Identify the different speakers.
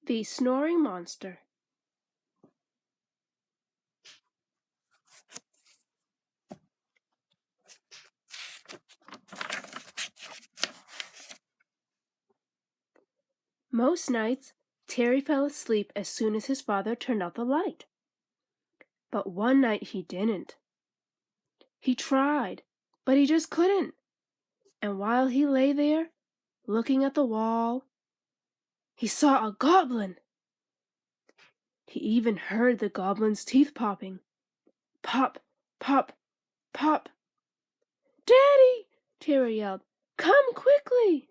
Speaker 1: The Snoring Monster. Most nights, Terry fell asleep as soon as his father turned out the light. But one night he didn't. He tried, but he just couldn't. And while he lay there, looking at the wall, he saw a goblin. He even heard the goblin's teeth popping. Pop, pop, pop. "Daddy!" Terry yelled. "Come quickly!"